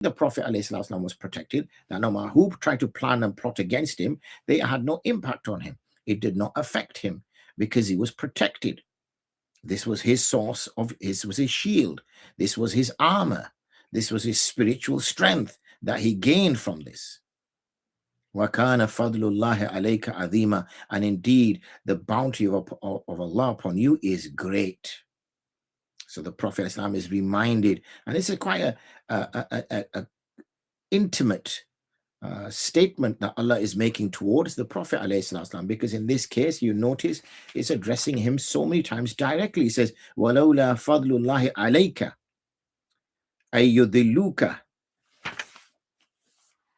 the Prophet ﷺ was protected, that no matter who tried to plan and plot against him, they had no impact on him. It did not affect him because he was protected. This was his source of, this was his shield. This was his armor. This was his spiritual strength that he gained from this. وَكَانَ فَضْلُ اللَّهِ عَلَيْكَ عَظِيمًا. And indeed, the bounty of Allah upon you is great. So the Prophet Islam is reminded, and this is quite a intimate statement that Allah is making towards the Prophet ﷺ, because in this case, you notice it's addressing him so many times directly. He says, وَلَوْلَا فَضْلُ اللَّهِ عَلَيْكَ أَيْ يُذِلُّوكَ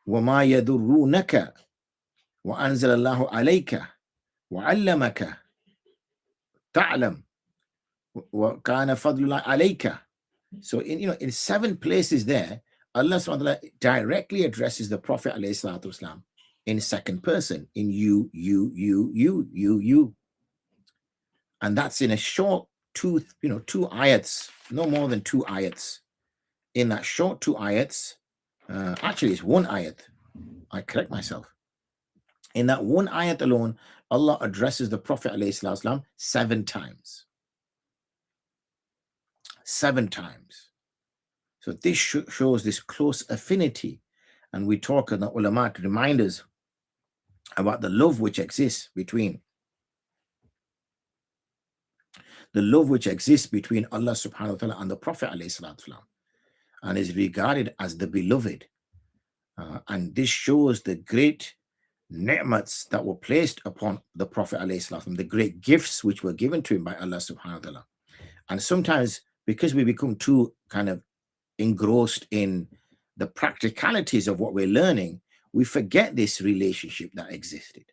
وَمَا يَذُرُّونَكَ وَأَنزَلَ اللَّهُ عَلَيْكَ وَعَلَّمَكَ تَعْلَمْ وَكَانَ فَضْلُ اللَّهِ عَلَيْكَ. So in 7 places there, Allah SWT directly addresses the Prophet ﷺ in second person, in you. And that's in a short 2 ayats, no more than 2 ayats. In that short 2 ayats, actually it's 1 ayat. I correct myself. In that 1 ayat alone, Allah addresses the Prophet ﷺ 7 times. 7 times. So this shows this close affinity. And we talk in the ulama to remind us about the love which exists between Allah subhanahu wa ta'ala and the Prophet ﷺ, and is regarded as the beloved. And this shows the great ni'mats that were placed upon the Prophet ﷺ, the great gifts which were given to him by Allah subhanahu wa ta'ala. And sometimes, because we become too kind of engrossed in the practicalities of what we're learning, we forget this relationship that existed.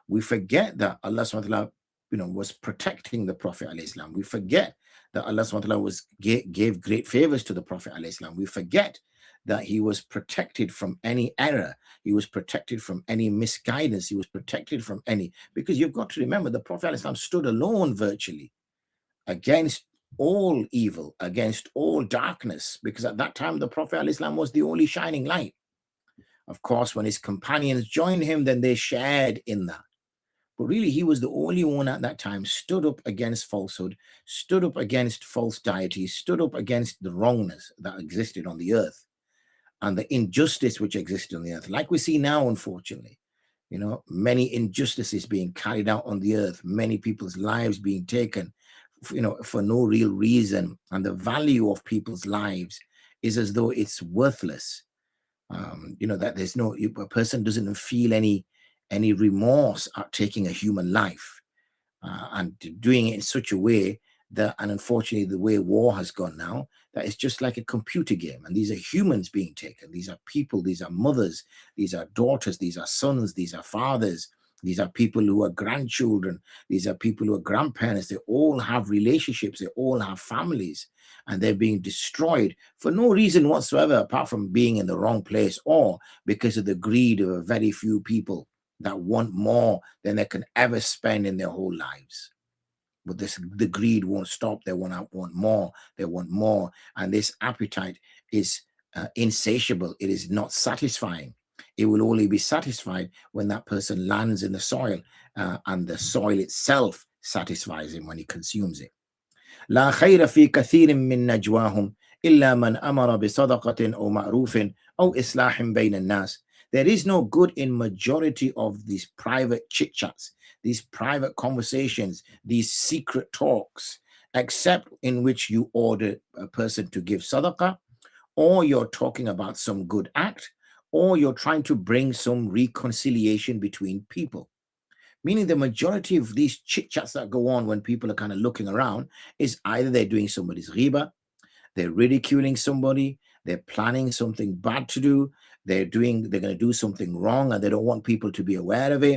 We forget that Allah SWT, was protecting the Prophet ﷺ. We forget that Allah SWT gave great favors to the Prophet ﷺ. We forget that he was protected from any error. He was protected from any misguidance. He was protected from any, because you've got to remember, the Prophet ﷺ stood alone virtually against all evil, against all darkness, because at that time the Prophet ﷺ was the only shining light. Of course, when his companions joined him, then they shared in that. But really, he was the only one at that time stood up against falsehood, stood up against false deities, stood up against the wrongness that existed on the earth and the injustice which existed on the earth. Like we see now, unfortunately, many injustices being carried out on the earth, many people's lives being taken, for no real reason, and the value of people's lives is as though it's worthless. That there's a person doesn't feel any remorse at taking a human life, and doing it in such a way that, and unfortunately the way war has gone now, that it's just like a computer game, and these are humans being taken. These are people, these are mothers, these are daughters, these are sons, these are fathers. These are people who are grandchildren. These are people who are grandparents. They all have relationships. They all have families. And they're being destroyed for no reason whatsoever, apart from being in the wrong place, or because of the greed of a very few people that want more than they can ever spend in their whole lives. But the greed won't stop. They want more. They want more. And this appetite is insatiable. It is not satisfying. It will only be satisfied when that person lands in the soil, and the soil itself satisfies him when he consumes it. لا خير في كثير من نجواهم إلا من أمر بصدقة أو معروف أو إصلاح بين الناس. There is no good in majority of these private chit-chats, these private conversations, these secret talks, except in which you order a person to give sadaqah, or you're talking about some good act, or you're trying to bring some reconciliation between people. Meaning the majority of these chit-chats that go on when people are kind of looking around is either they're doing somebody's ghiba, they're ridiculing somebody, they're planning something bad to do, they're going to do something wrong and they don't want people to be aware of it,